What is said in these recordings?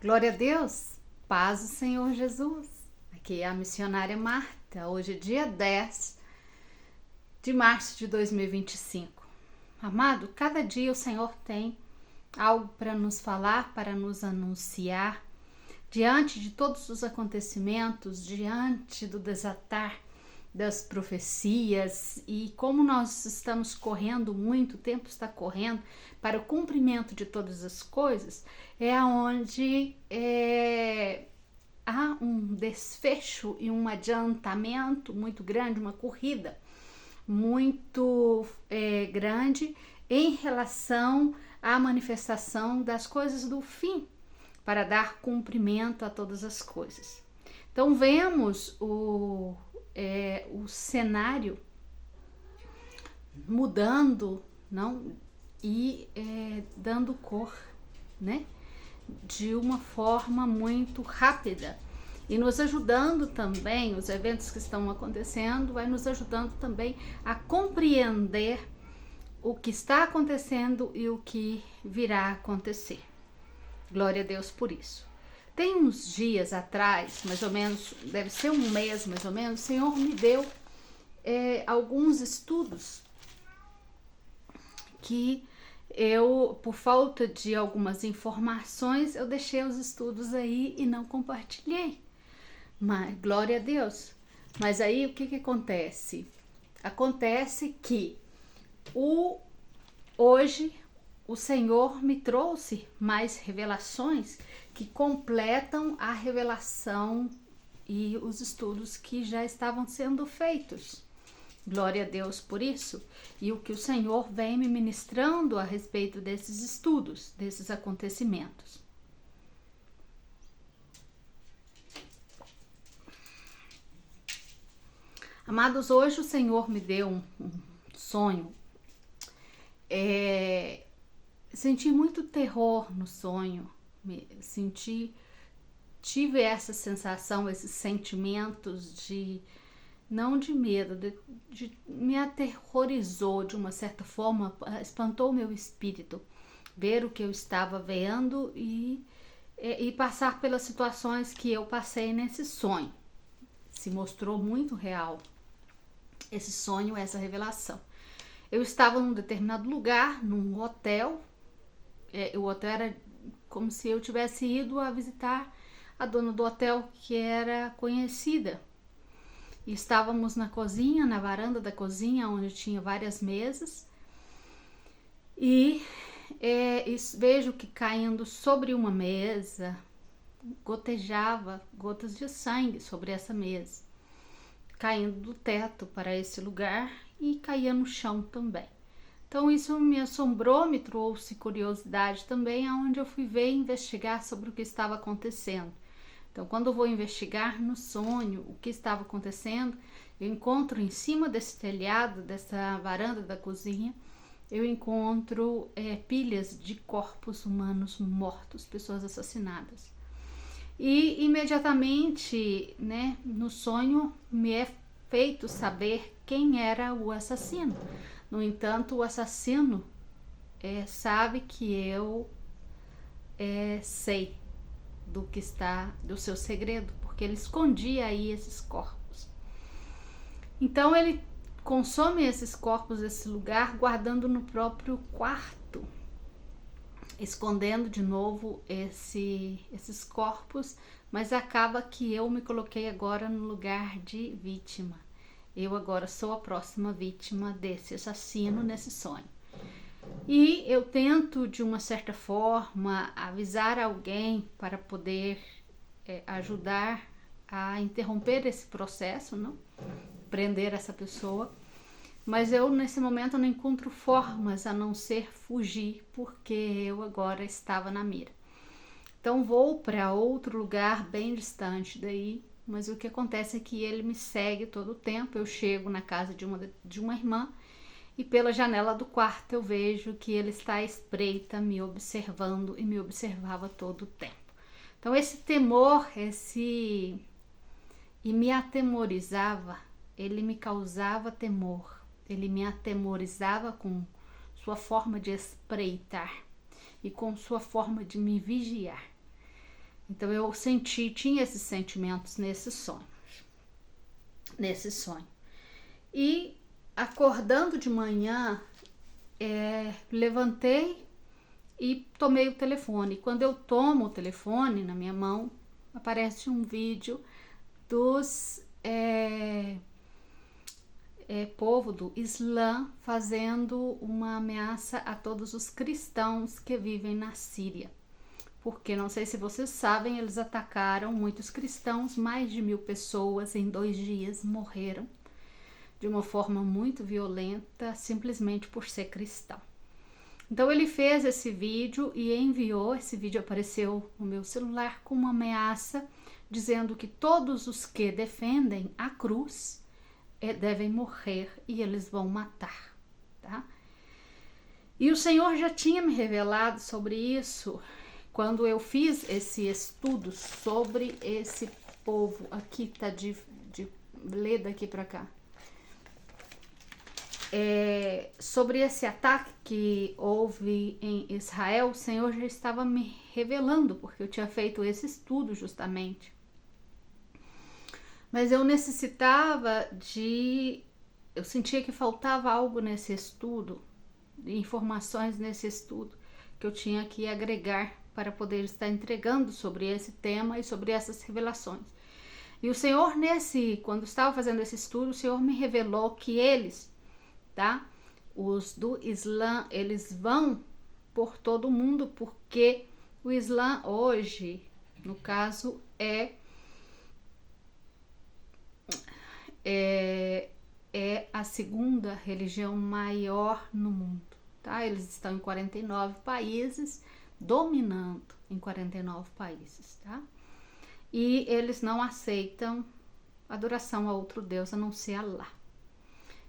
Glória a Deus, paz do Senhor Jesus. Aqui é a missionária Marta. Hoje é dia 10 de março de 2025. Amado, cada dia o Senhor tem algo para nos falar, para nos anunciar. Diante de todos os acontecimentos, diante do desatar das profecias e como nós estamos correndo muito, o tempo está correndo para o cumprimento de todas as coisas, é onde há um desfecho e um adiantamento muito grande, uma corrida muito grande em relação à manifestação das coisas do fim, para dar cumprimento a todas as coisas. Então vemos o cenário mudando, não, e dando cor, né, de uma forma muito rápida e nos ajudando também, os eventos que estão acontecendo, vai nos ajudando também a compreender o que está acontecendo e o que virá a acontecer. Glória a Deus por isso. Tem uns dias atrás, mais ou menos, deve ser um mês mais ou menos, o Senhor me deu alguns estudos que eu, por falta de algumas informações, eu deixei os estudos aí e não compartilhei. Mas, glória a Deus. Mas aí o que acontece? Acontece que hoje o Senhor me trouxe mais revelações que completam a revelação e os estudos que já estavam sendo feitos. Glória a Deus por isso. E o que o Senhor vem me ministrando a respeito desses estudos, desses acontecimentos. Amados, hoje o Senhor me deu um sonho. Senti muito terror no sonho, tive essa sensação, esses sentimentos não de medo, me aterrorizou de uma certa forma, espantou o meu espírito, ver o que eu estava vendo e passar pelas situações que eu passei nesse sonho. Se mostrou muito real esse sonho, essa revelação. Eu estava num determinado lugar, num hotel. O hotel era como se eu tivesse ido a visitar a dona do hotel, que era conhecida. E estávamos na cozinha, na varanda da cozinha, onde tinha várias mesas. E vejo que caindo sobre uma mesa, gotejava gotas de sangue sobre essa mesa, caindo do teto para esse lugar e caía no chão também. Então isso me assombrou, me trouxe curiosidade também, aonde eu fui ver e investigar sobre o que estava acontecendo. Então quando eu vou investigar no sonho o que estava acontecendo, eu encontro em cima desse telhado, dessa varanda da cozinha, eu encontro pilhas de corpos humanos mortos, pessoas assassinadas. E imediatamente, né, no sonho me é feito saber quem era o assassino. No entanto, o assassino sabe que eu sei do seu segredo, porque ele escondia aí esses corpos. Então ele consome esses corpos, esse lugar, guardando no próprio quarto, escondendo de novo esses corpos, mas acaba que eu me coloquei agora no lugar de vítima. Eu agora sou a próxima vítima desse assassino nesse sonho. E eu tento, de uma certa forma, avisar alguém para poder ajudar a interromper esse processo, não? Prender essa pessoa. Mas eu, nesse momento, não encontro formas a não ser fugir, porque eu agora estava na mira. Então vou para outro lugar bem distante daí, mas o que acontece é que ele me segue todo o tempo. Eu chego na casa de uma irmã e pela janela do quarto eu vejo que ele está à espreita, me observando, e me observava todo o tempo. Então esse temor, e me atemorizava, ele me causava temor, ele me atemorizava com sua forma de espreitar e com sua forma de me vigiar. Então eu tinha esses sentimentos nesse sonho. E acordando de manhã, levantei e tomei o telefone. Quando eu tomo o telefone na minha mão, aparece um vídeo dos povo do Islã fazendo uma ameaça a todos os cristãos que vivem na Síria. Porque, não sei se vocês sabem, eles atacaram muitos cristãos, mais de 1.000 pessoas em 2 dias morreram de uma forma muito violenta, simplesmente por ser cristão. Então ele fez esse vídeo e enviou, esse vídeo apareceu no meu celular com uma ameaça, dizendo que todos os que defendem a cruz devem morrer e eles vão matar, tá? E o Senhor já tinha me revelado sobre isso quando eu fiz esse estudo sobre esse povo. Aqui tá de ler daqui para cá. Sobre esse ataque que houve em Israel, o Senhor já estava me revelando, porque eu tinha feito esse estudo justamente. Mas eu necessitava eu sentia que faltava algo nesse estudo, informações nesse estudo, que eu tinha que agregar para poder estar entregando sobre esse tema e sobre essas revelações. E o Senhor, quando estava fazendo esse estudo, o Senhor me revelou que eles, tá? Os do Islã, eles vão por todo o mundo, porque o Islã hoje, no caso, é a segunda religião maior no mundo, tá? Eles estão em 49 países, dominando em 49 países, tá? E eles não aceitam adoração a outro Deus a não ser Allah.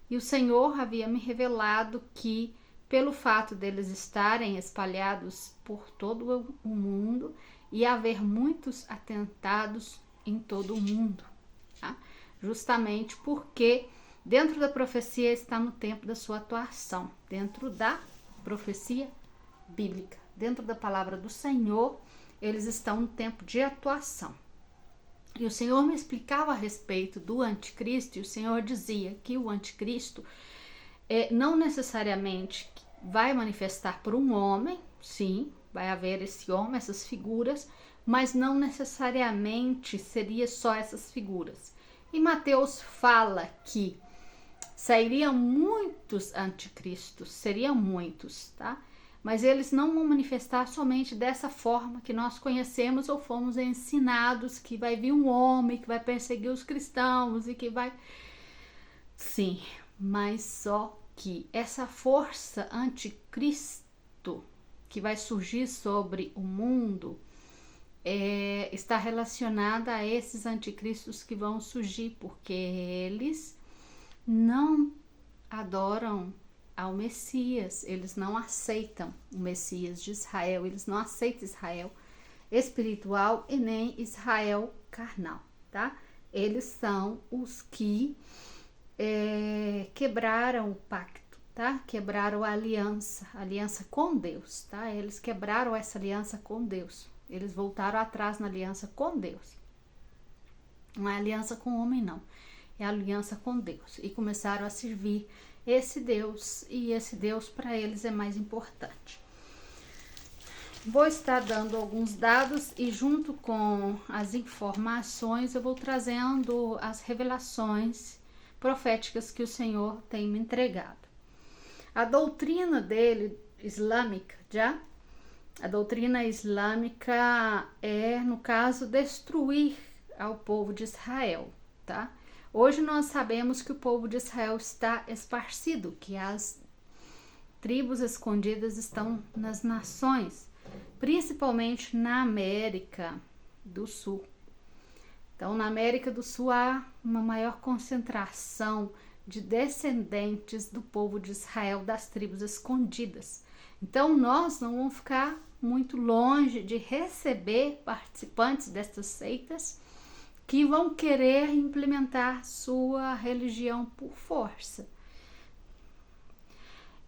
E o Senhor havia me revelado que, pelo fato deles estarem espalhados por todo o mundo e haver muitos atentados em todo o mundo, tá? Justamente porque dentro da profecia está no tempo da sua atuação, dentro da profecia bíblica, dentro da palavra do Senhor, eles estão no tempo de atuação. E o Senhor me explicava a respeito do anticristo, e o Senhor dizia que o anticristo não necessariamente vai manifestar por um homem, sim, vai haver esse homem, essas figuras, mas não necessariamente seria só essas figuras. E Mateus fala que sairiam muitos anticristos, seriam muitos, tá? Mas eles não vão manifestar somente dessa forma que nós conhecemos ou fomos ensinados, que vai vir um homem que vai perseguir os cristãos e que vai... Sim, mas só que essa força anticristo que vai surgir sobre o mundo está relacionada a esses anticristos que vão surgir, porque eles não adoram ao Messias, eles não aceitam o Messias de Israel, eles não aceitam Israel espiritual e nem Israel carnal, tá? Eles são os que quebraram o pacto, tá? Quebraram a aliança com Deus, tá? Eles quebraram essa aliança com Deus. Eles voltaram atrás na aliança com Deus. Não é aliança com o homem, não. É aliança com Deus. E começaram a servir esse Deus. E esse Deus para eles é mais importante. Vou estar dando alguns dados e junto com as informações eu vou trazendo as revelações proféticas que o Senhor tem me entregado. A doutrina dele, islâmica, a doutrina islâmica no caso, destruir ao povo de Israel, tá? Hoje nós sabemos que o povo de Israel está esparcido, que as tribos escondidas estão nas nações, principalmente na América do Sul. Então, na América do Sul há uma maior concentração de descendentes do povo de Israel, das tribos escondidas. Então, nós não vamos ficar muito longe de receber participantes destas seitas que vão querer implementar sua religião por força.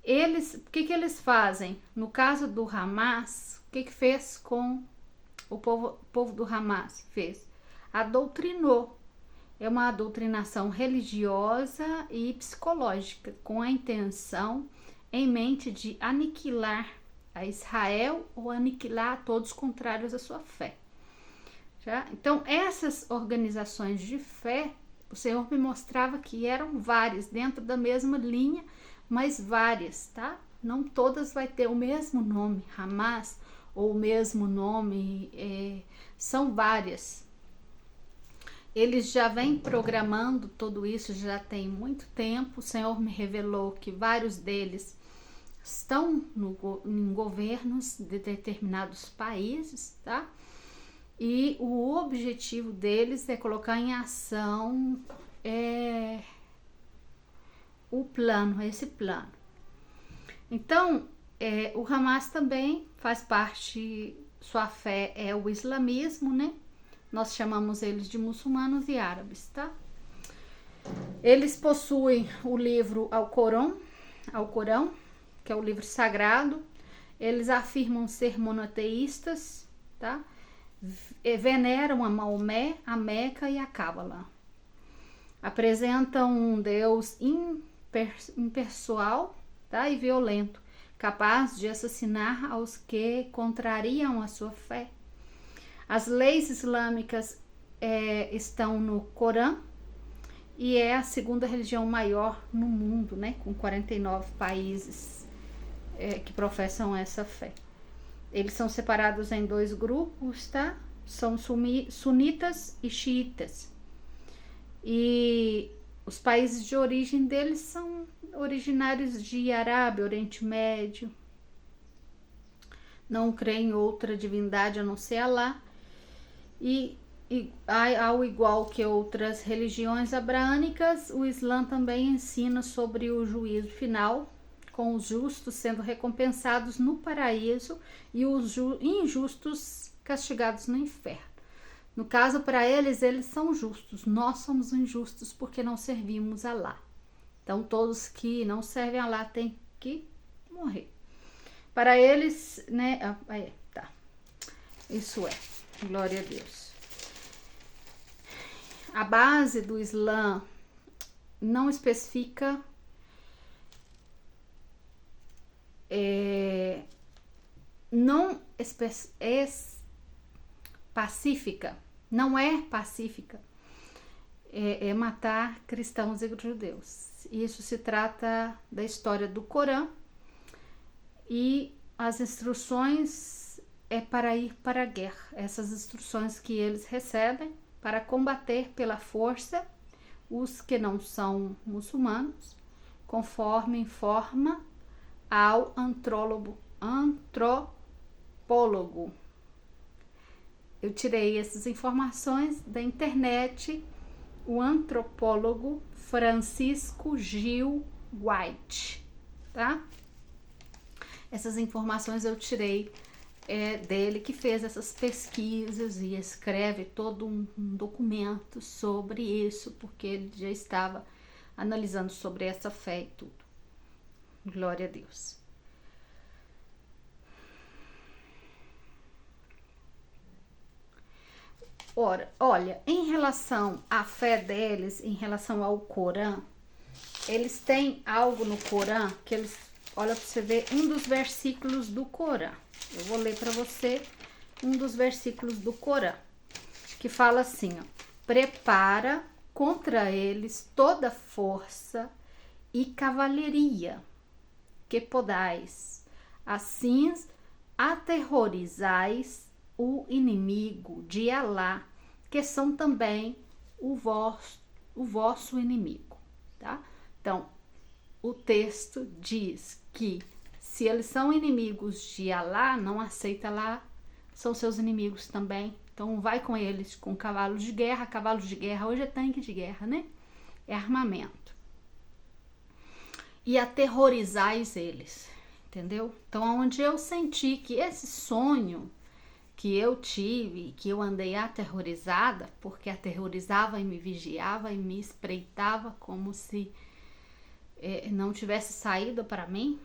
O que eles fazem? No caso do Hamas, o que fez com o povo do Hamas fez? Adoutrinou. É uma doutrinação religiosa e psicológica, com a intenção em mente de aniquilar a Israel ou aniquilar a todos contrários à sua fé. Já? Então, essas organizações de fé, o Senhor me mostrava que eram várias, dentro da mesma linha, mas várias, tá? Não todas vai ter o mesmo nome, Hamas, ou o mesmo nome, são várias. Eles já vêm programando tudo isso já tem muito tempo. O Senhor me revelou que vários deles estão em governos de determinados países, tá? E o objetivo deles é colocar em ação esse plano. Então, o Hamas também faz parte, sua fé é o islamismo, né? Nós chamamos eles de muçulmanos e árabes, tá? Eles possuem o livro Alcorão, que é o livro sagrado. Eles afirmam ser monoteístas, tá? Veneram a Maomé, a Meca e a Cábala. Apresentam um Deus impessoal, tá? E violento, capaz de assassinar aos que contrariam a sua fé. As leis islâmicas estão no Corão e é a segunda religião maior no mundo, né? Com 49 países que professam essa fé. Eles são separados em 2 grupos, tá? São sunitas e xiitas. E os países de origem deles são originários de Arábia, Oriente Médio. Não creem em outra divindade a não ser Alá. E ao igual que outras religiões abraânicas, o Islã também ensina sobre o juízo final, com os justos sendo recompensados no paraíso e os injustos castigados no inferno. No caso, para eles são justos. Nós somos injustos porque não servimos a Alá. Então, todos que não servem a Alá têm que morrer. Para eles, né? Tá. Isso é. Glória a Deus. A base do Islã não especifica não é pacífica, não é pacífica, é matar cristãos e judeus. Isso se trata da história do Corão e as instruções para ir para a guerra. Essas instruções que eles recebem para combater pela força os que não são muçulmanos, conforme informa ao antropólogo. Eu tirei essas informações da internet, o antropólogo Francisco Gil White, tá? Essas informações eu tirei dele, que fez essas pesquisas e escreve todo um documento sobre isso, porque ele já estava analisando sobre essa fé e tudo. Glória a Deus. Ora, olha, em relação à fé deles, em relação ao Corão, eles têm algo no Corão que eles, olha para você ver um dos versículos do Corão. Eu vou ler para você um dos versículos do Corão, que fala assim, ó: prepara contra eles toda força e cavalaria que podais, assim aterrorizais o inimigo de Alá, que são também o vosso inimigo, tá? Então, o texto diz que se eles são inimigos de Alá, não aceita Alá, são seus inimigos também. Então, vai com eles com cavalos de guerra. Cavalos de guerra hoje é tanque de guerra, né? É armamento. E aterrorizais eles, entendeu? Então, onde eu senti que esse sonho que eu tive, que eu andei aterrorizada, porque aterrorizava e me vigiava e me espreitava como se não tivesse saída para mim,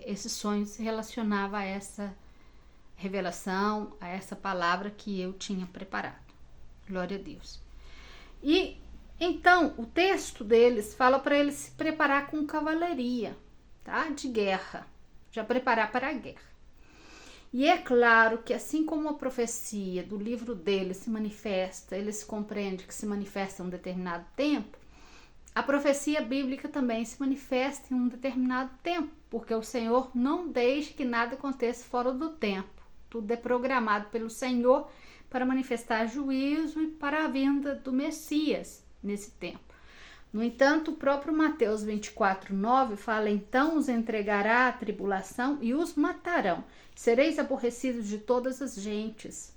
esse sonho se relacionava a essa revelação a essa palavra que eu tinha preparado. Glória a Deus. E então o texto deles fala para eles se preparar com cavalaria, tá? De guerra, já preparar para a guerra. E é claro que assim como a profecia do livro deles se manifesta, eles compreendem que se manifesta em um determinado tempo, a profecia bíblica também se manifesta em um determinado tempo, porque o Senhor não deixa que nada aconteça fora do tempo. Tudo é programado pelo Senhor para manifestar juízo e para a vinda do Messias nesse tempo. No entanto, o próprio Mateus 24:9 fala: então os entregará à tribulação e os matarão. Sereis aborrecidos de todas as gentes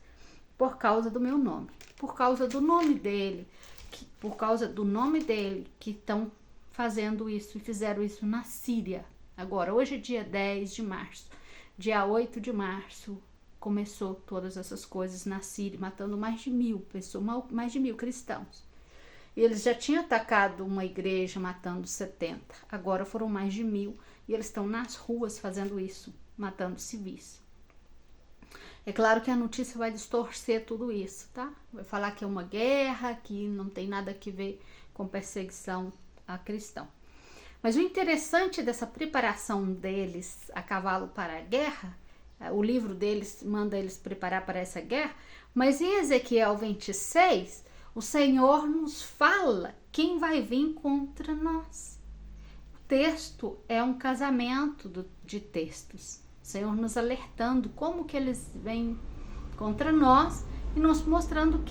por causa do meu nome. Por causa do nome dele, que estão fazendo isso e fizeram isso na Síria. Agora, hoje é dia 10 de março. Dia 8 de março começou todas essas coisas na Síria, matando mais de 1.000 pessoas, mais de 1.000 cristãos. Eles já tinham atacado uma igreja, matando 70. Agora foram mais de 1.000 e eles estão nas ruas fazendo isso, matando civis. É claro que a notícia vai distorcer tudo isso, tá? Vai falar que é uma guerra, que não tem nada a ver com perseguição a cristão. Mas o interessante dessa preparação deles a cavalo para a guerra, o livro deles manda eles preparar para essa guerra, mas em Ezequiel 26, o Senhor nos fala quem vai vir contra nós. O texto é um casamento de textos. O Senhor nos alertando como que eles vêm contra nós e nos mostrando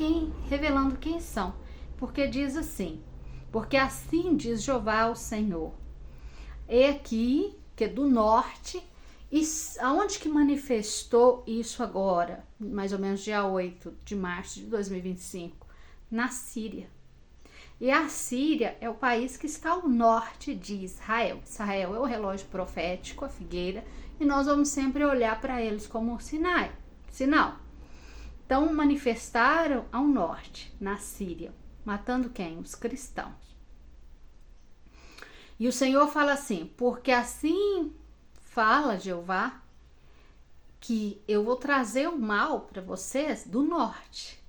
revelando quem são. Porque diz assim: porque assim diz Jeová o Senhor. É aqui, que é do norte, e aonde que manifestou isso agora? Mais ou menos dia 8 de março de 2025. Na Síria. E a Síria é o país que está ao norte de Israel. Israel é o relógio profético, a figueira, e nós vamos sempre olhar para eles como sinal. Então, manifestaram ao norte, na Síria, matando quem? Os cristãos. E o Senhor fala assim: porque assim fala Jeová, que eu vou trazer o mal para vocês do norte.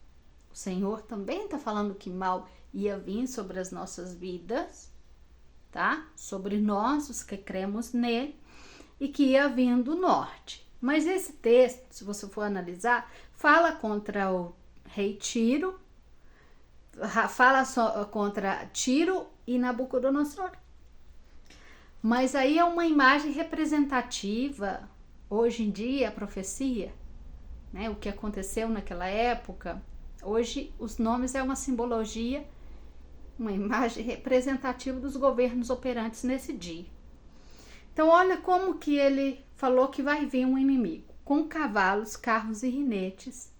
O Senhor também está falando que mal ia vir sobre as nossas vidas, tá? Sobre nós, os que cremos nele, e que ia vir do norte. Mas esse texto, se você for analisar, fala contra o rei Tiro, fala só contra Tiro e Nabucodonosor. Mas aí é uma imagem representativa, hoje em dia, a profecia, né? O que aconteceu naquela época. Hoje, os nomes é uma simbologia, uma imagem representativa dos governos operantes nesse dia. Então, olha como que ele falou que vai vir um inimigo, com cavalos, carros e rinetes,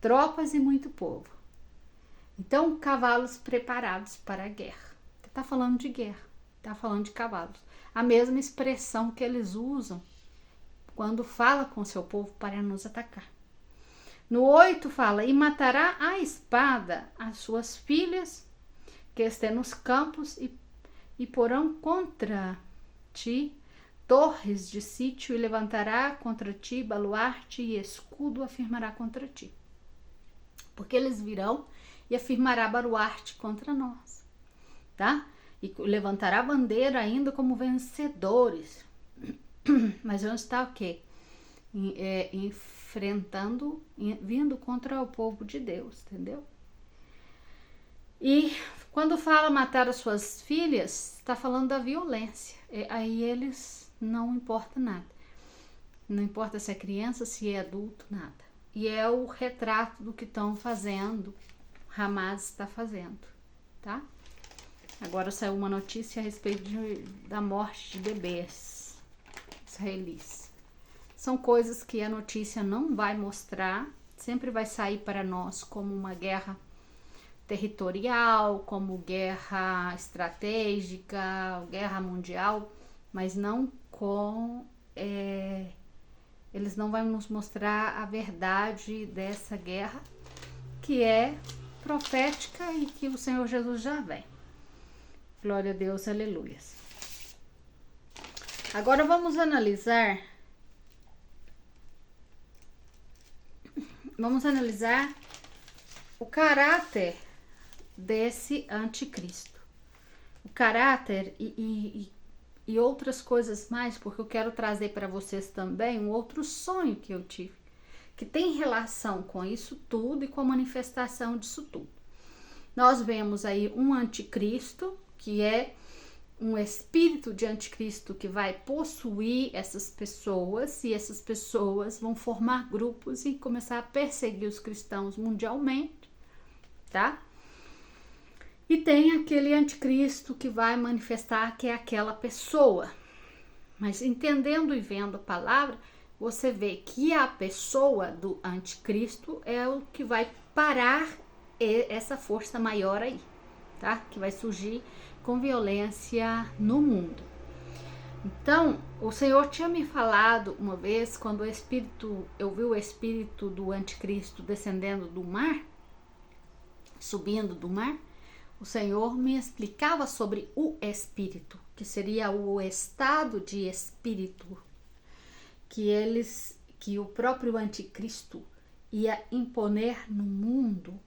tropas e muito povo. Então, cavalos preparados para a guerra. Está falando de guerra, está falando de cavalos. A mesma expressão que eles usam quando fala com seu povo para nos atacar. No 8 fala: e matará a espada as suas filhas que estão nos campos e porão contra ti torres de sítio e levantará contra ti baluarte e escudo afirmará contra ti. Porque eles virão e afirmará baluarte contra nós, tá? E levantará bandeira ainda como vencedores. Mas vamos estar o quê? Enfrentando, vindo contra o povo de Deus, entendeu? E quando fala matar as suas filhas, está falando da violência. Aí eles não importa nada. Não importa se é criança, se é adulto, nada. E é o retrato do que estão fazendo, Hamas está fazendo, tá? Agora saiu uma notícia a respeito da morte de bebês israelis. São coisas que a notícia não vai mostrar, sempre vai sair para nós como uma guerra territorial, como guerra estratégica, guerra mundial, mas não com... eles não vão nos mostrar a verdade dessa guerra, que é profética e que o Senhor Jesus já vem. Glória a Deus, aleluia. Agora vamos analisar vamos analisar o caráter desse anticristo. O caráter e outras coisas mais, porque eu quero trazer para vocês também um outro sonho que eu tive, que tem relação com isso tudo e com a manifestação disso tudo. Nós vemos aí um anticristo, que é um espírito de anticristo que vai possuir essas pessoas, e essas pessoas vão formar grupos e começar a perseguir os cristãos mundialmente, tá? E tem aquele anticristo que vai manifestar que é aquela pessoa. Mas entendendo e vendo a palavra, você vê que a pessoa do anticristo é o que vai parar essa força maior aí, tá? Que vai surgir com violência no mundo. Então, o Senhor tinha me falado uma vez, quando eu vi o espírito do anticristo descendendo do mar, subindo do mar, o Senhor me explicava sobre o espírito, que seria o estado de espírito que o próprio anticristo ia imponer no mundo,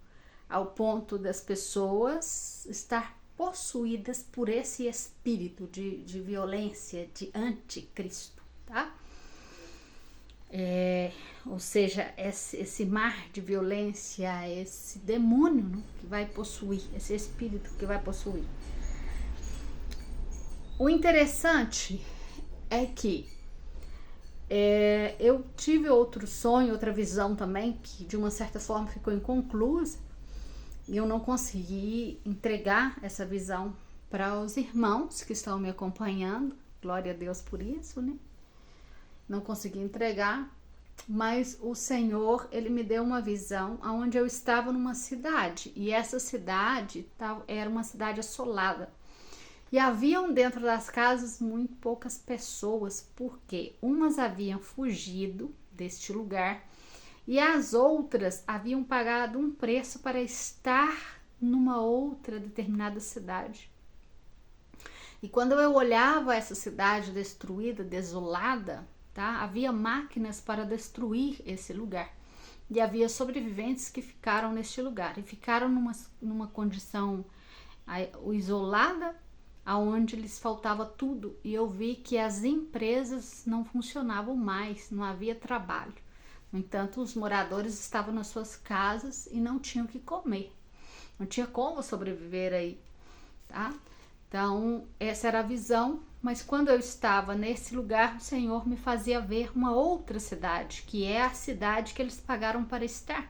ao ponto das pessoas estar possuídas por esse espírito de violência, de anticristo, tá? Ou seja, esse mar de violência, esse demônio, né, que vai possuir, esse espírito que vai possuir. O interessante é que eu tive outro sonho, outra visão também, que de uma certa forma ficou inconclusa, e eu não consegui entregar essa visão para os irmãos que estão me acompanhando. Glória a Deus por isso, né? Não consegui entregar, mas o Senhor, ele me deu uma visão onde eu estava numa cidade, e essa cidade era uma cidade assolada. E haviam dentro das casas muito poucas pessoas, porque umas haviam fugido deste lugar e as outras haviam pagado um preço para estar numa outra determinada cidade. E quando eu olhava essa cidade destruída, desolada, tá? Havia máquinas para destruir esse lugar. E havia sobreviventes que ficaram neste lugar. E ficaram numa condição isolada, aonde lhes faltava tudo. E eu vi que as empresas não funcionavam mais, não havia trabalho. No entanto, os moradores estavam nas suas casas e não tinham o que comer. Não tinha como sobreviver aí, tá? Então, essa era a visão, mas quando eu estava nesse lugar, o Senhor me fazia ver uma outra cidade, que é a cidade que eles pagaram para estar.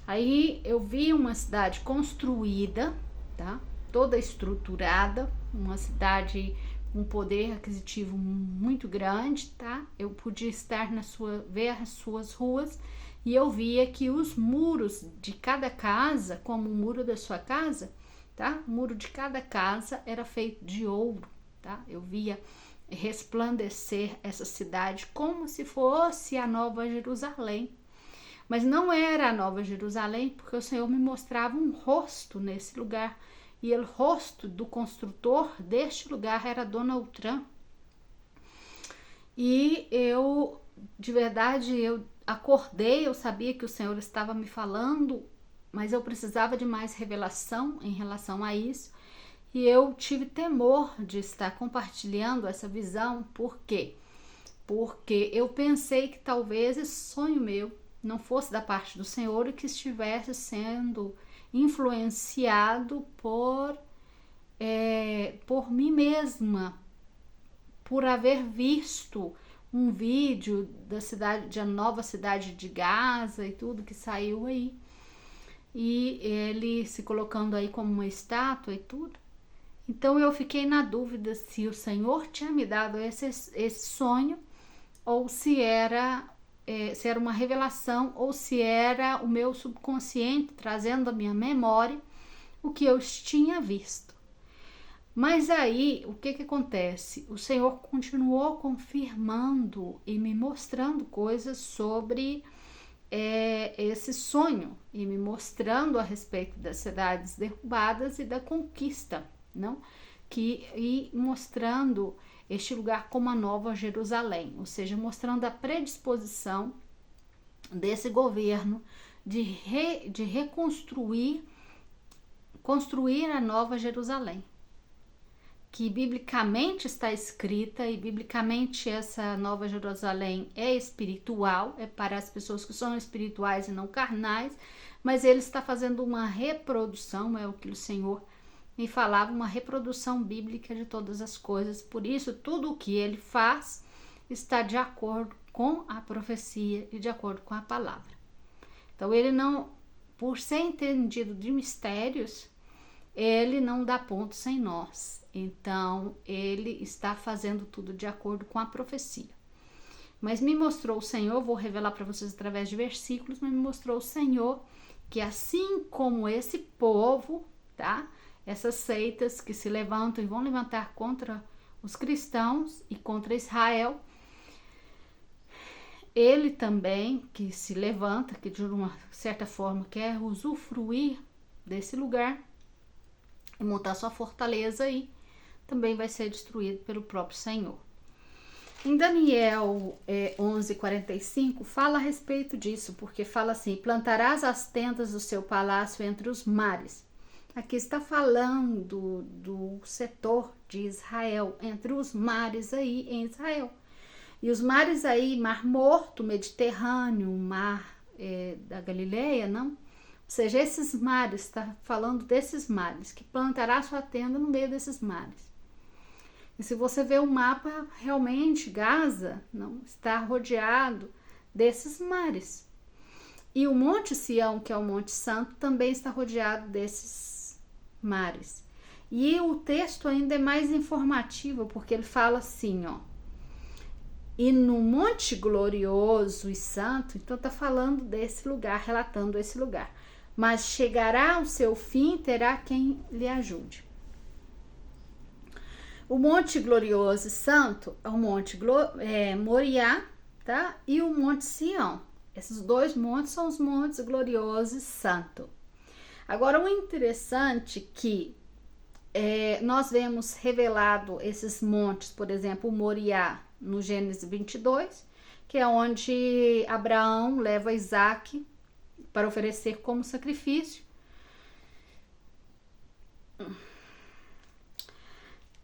Aí eu vi uma cidade construída, tá? Toda estruturada, uma cidade com poder aquisitivo muito grande, tá? Eu podia estar ver as suas ruas e eu via que os muros de cada casa, como o muro da sua casa, tá? O muro de cada casa era feito de ouro, tá? Eu via resplandecer essa cidade como se fosse a Nova Jerusalém. Mas não era a Nova Jerusalém, porque o Senhor me mostrava um rosto nesse lugar. E o rosto do construtor deste lugar era Donald Trump. E eu, de verdade, eu acordei, eu sabia que o Senhor estava me falando, mas eu precisava de mais revelação em relação a isso. E eu tive temor de estar compartilhando essa visão. Por quê? Porque eu pensei que talvez esse sonho meu não fosse da parte do Senhor e que estivesse sendo influenciado por mim mesma, por haver visto um vídeo da nova cidade de Gaza e tudo que saiu aí, e ele se colocando aí como uma estátua e tudo. Então eu fiquei na dúvida se o Senhor tinha me dado esse sonho, ou se era uma revelação, ou se era o meu subconsciente trazendo à minha memória o que eu tinha visto. Mas aí, o que acontece? O Senhor continuou confirmando e me mostrando coisas sobre esse sonho, e me mostrando a respeito das cidades derrubadas e da conquista, não? E mostrando este lugar como a Nova Jerusalém, ou seja, mostrando a predisposição desse governo de construir a Nova Jerusalém, que biblicamente está escrita, e biblicamente essa Nova Jerusalém é espiritual, é para as pessoas que são espirituais e não carnais, mas ele está fazendo uma reprodução, é o que o Senhor me falava, uma reprodução bíblica de todas as coisas. Por isso, tudo o que ele faz está de acordo com a profecia e de acordo com a palavra. Então, ele não, por ser entendido de mistérios, ele não dá ponto sem nós. Então, ele está fazendo tudo de acordo com a profecia. Mas me mostrou o Senhor, vou revelar para vocês através de versículos, mas me mostrou o Senhor que assim como esse povo, tá? Essas seitas que se levantam e vão levantar contra os cristãos e contra Israel, ele também que se levanta, que de uma certa forma quer usufruir desse lugar e montar sua fortaleza aí, também vai ser destruído pelo próprio Senhor. Em Daniel 11:45 fala a respeito disso, porque fala assim: plantarás as tendas do seu palácio entre os mares. Aqui está falando do setor de Israel, entre os mares aí em Israel. E os mares aí, Mar Morto, Mediterrâneo, Mar da Galileia, não? Ou seja, esses mares, está falando desses mares, que plantará sua tenda no meio desses mares. E se você vê o mapa, realmente Gaza não está rodeado desses mares. E o Monte Sião, que é o Monte Santo, também está rodeado desses mares. E o texto ainda é mais informativo, porque ele fala assim, ó: e no Monte Glorioso e Santo, então está falando desse lugar, relatando esse lugar. Mas chegará ao seu fim, terá quem lhe ajude. O Monte Glorioso e Santo é o Monte Moriá, tá? E o Monte Sião. Esses dois montes são os montes Glorioso e Santo. Agora, o interessante é que nós vemos revelado esses montes, por exemplo, o Moriá, no Gênesis 22, que é onde Abraão leva Isaac para oferecer como sacrifício.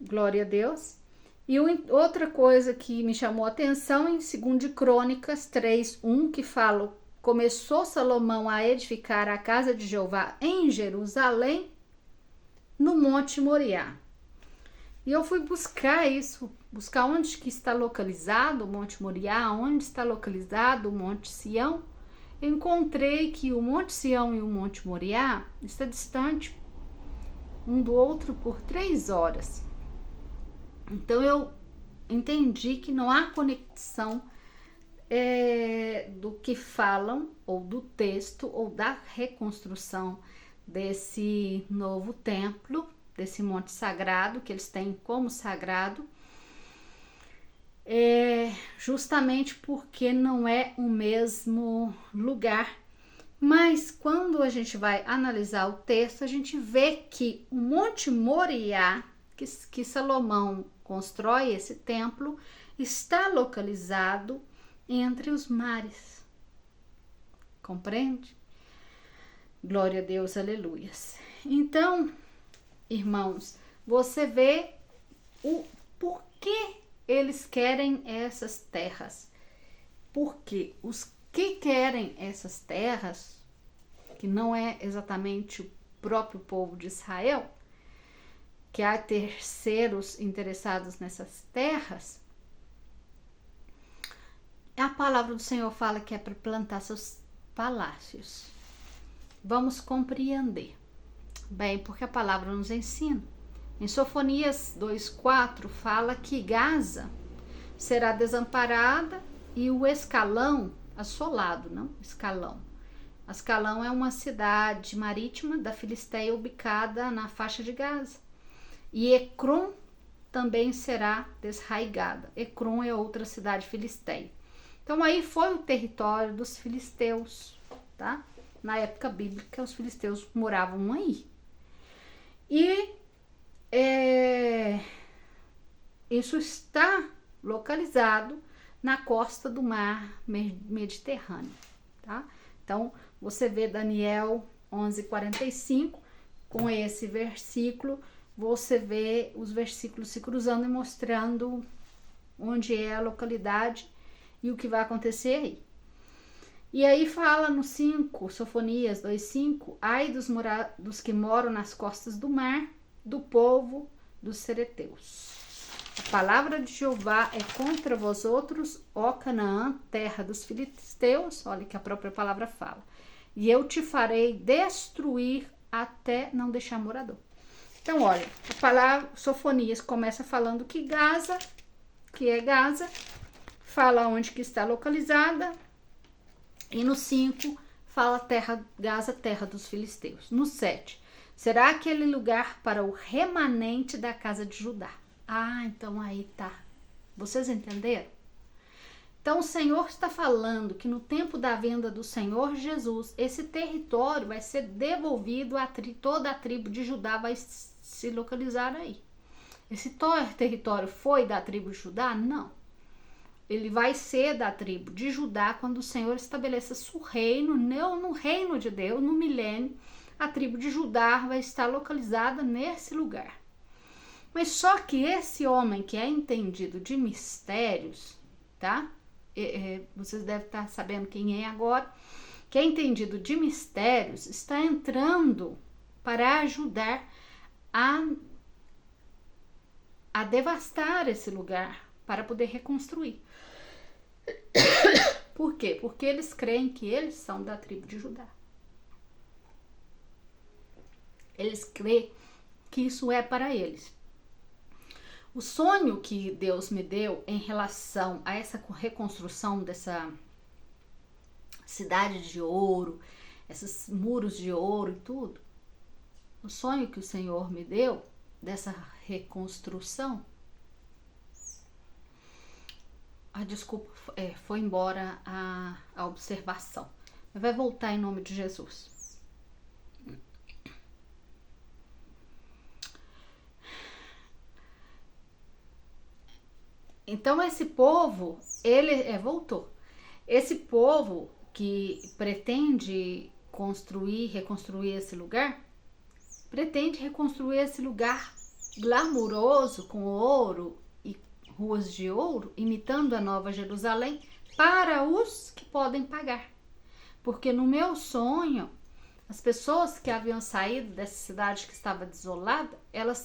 Glória a Deus. E outra coisa que me chamou a atenção em 2 Crônicas 3:1, que fala: começou Salomão a edificar a casa de Jeová em Jerusalém, no Monte Moriá. E eu fui buscar isso, buscar onde que está localizado o Monte Moriá, onde está localizado o Monte Sião. Eu encontrei que o Monte Sião e o Monte Moriá está distante um do outro por 3 horas. Então eu entendi que não há conexão do que falam, ou do texto, ou da reconstrução desse novo templo, desse monte sagrado, que eles têm como sagrado, justamente porque não é o mesmo lugar. Mas quando a gente vai analisar o texto, a gente vê que o Monte Moriá, que Salomão constrói esse templo, está localizado entre os mares. Compreende? Glória a Deus, aleluias. Então, irmãos, você vê o porquê eles querem essas terras. Porque os que querem essas terras, que não é exatamente o próprio povo de Israel, que há terceiros interessados nessas terras, a palavra do Senhor fala que é para plantar seus palácios. Vamos compreender bem, porque a palavra nos ensina. Em Sofonias 2:4 fala que Gaza será desamparada e o Escalão assolado, não? Escalão. Ascalão é uma cidade marítima da Filisteia ubicada na faixa de Gaza. E Ecrom também será desraigada. Ecrom é outra cidade filisteia. Então aí foi o território dos filisteus, tá? Na época bíblica os filisteus moravam aí. E isso está localizado na costa do mar Mediterrâneo, tá? Então, você vê Daniel 11:45, com esse versículo, você vê os versículos se cruzando e mostrando onde é a localidade e o que vai acontecer aí. E aí fala no 5, Sofonias 2:5, ai dos que moram nas costas do mar, do povo dos cereteus. A palavra de Jeová é contra vós outros, ó Canaã, terra dos filisteus, olha que a própria palavra fala, e eu te farei destruir até não deixar morador. Então, olha, a palavra Sofonias começa falando que Gaza, que é Gaza, fala onde que está localizada, e no 5 fala terra, Gaza, terra dos filisteus. No 7, será aquele lugar para o remanente da casa de Judá. Ah, então aí tá. Vocês entenderam? Então o Senhor está falando que no tempo da vinda do Senhor Jesus, esse território vai ser devolvido a toda a tribo de Judá vai se localizar aí. Esse território foi da tribo de Judá? Não. Ele vai ser da tribo de Judá quando o Senhor estabeleça seu reino, no reino de Deus, no milênio, a tribo de Judá vai estar localizada nesse lugar. Mas só que esse homem que é entendido de mistérios, tá? Vocês devem estar sabendo quem é agora, que é entendido de mistérios, está entrando para ajudar a devastar esse lugar, para poder reconstruir. Por quê? Porque eles creem que eles são da tribo de Judá. Eles creem que isso é para eles. O sonho que Deus me deu em relação a essa reconstrução dessa cidade de ouro, esses muros de ouro e tudo, o sonho que o Senhor me deu dessa reconstrução, desculpa, foi embora a observação. Vai voltar em nome de Jesus. Então esse povo, ele voltou. Esse povo que pretende reconstruir esse lugar, pretende reconstruir esse lugar glamuroso com ouro e ruas de ouro, imitando a Nova Jerusalém, para os que podem pagar. Porque no meu sonho, as pessoas que haviam saído dessa cidade que estava desolada,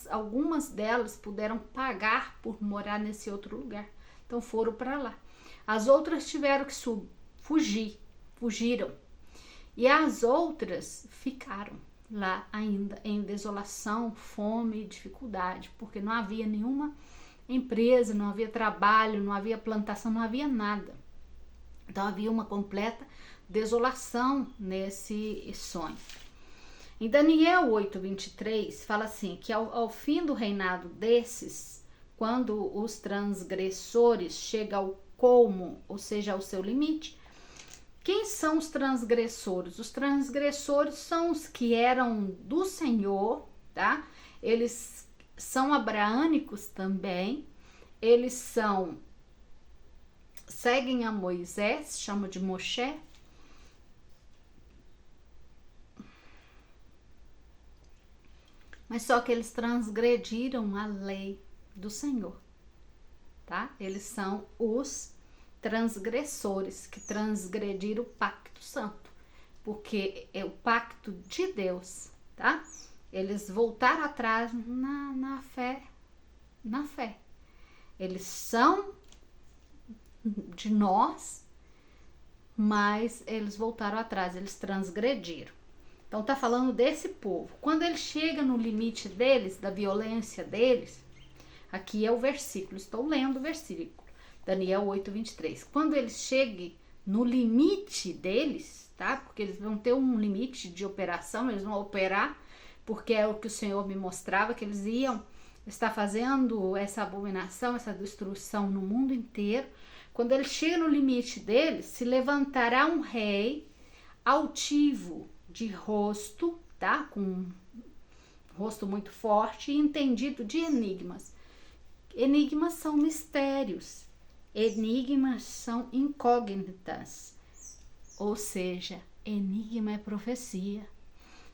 algumas delas puderam pagar por morar nesse outro lugar. Então foram para lá. As outras tiveram que fugiram. E as outras ficaram lá ainda em desolação, fome e dificuldade, porque não havia nenhuma empresa, não havia trabalho, não havia plantação, não havia nada. Então havia uma completa desolação nesse sonho. Em Daniel 8:23 fala assim, que ao fim do reinado desses, quando os transgressores chegam ao colmo, ou seja, ao seu limite, quem são os transgressores? Os transgressores são os que eram do Senhor, tá? Eles são abraânicos também, eles seguem a Moisés, chama de Moshe, mas só que eles transgrediram a lei do Senhor, tá? Eles são os transgressores que transgrediram o pacto santo, porque é o pacto de Deus, tá? Eles voltaram atrás na fé. Eles são de nós, mas eles voltaram atrás, eles transgrediram. Então tá falando desse povo. Quando ele chega no limite deles, da violência deles, aqui é o versículo, estou lendo o versículo, Daniel 8:23. Quando eles cheguem no limite deles, tá? Porque eles vão ter um limite de operação, eles vão operar, porque é o que o Senhor me mostrava, que eles iam estar fazendo essa abominação, essa destruição no mundo inteiro. Quando ele chega no limite deles, se levantará um rei altivo, de rosto, tá? Com um rosto muito forte e entendido de enigmas. Enigmas são mistérios. Enigmas são incógnitas. ou seja, enigma é profecia.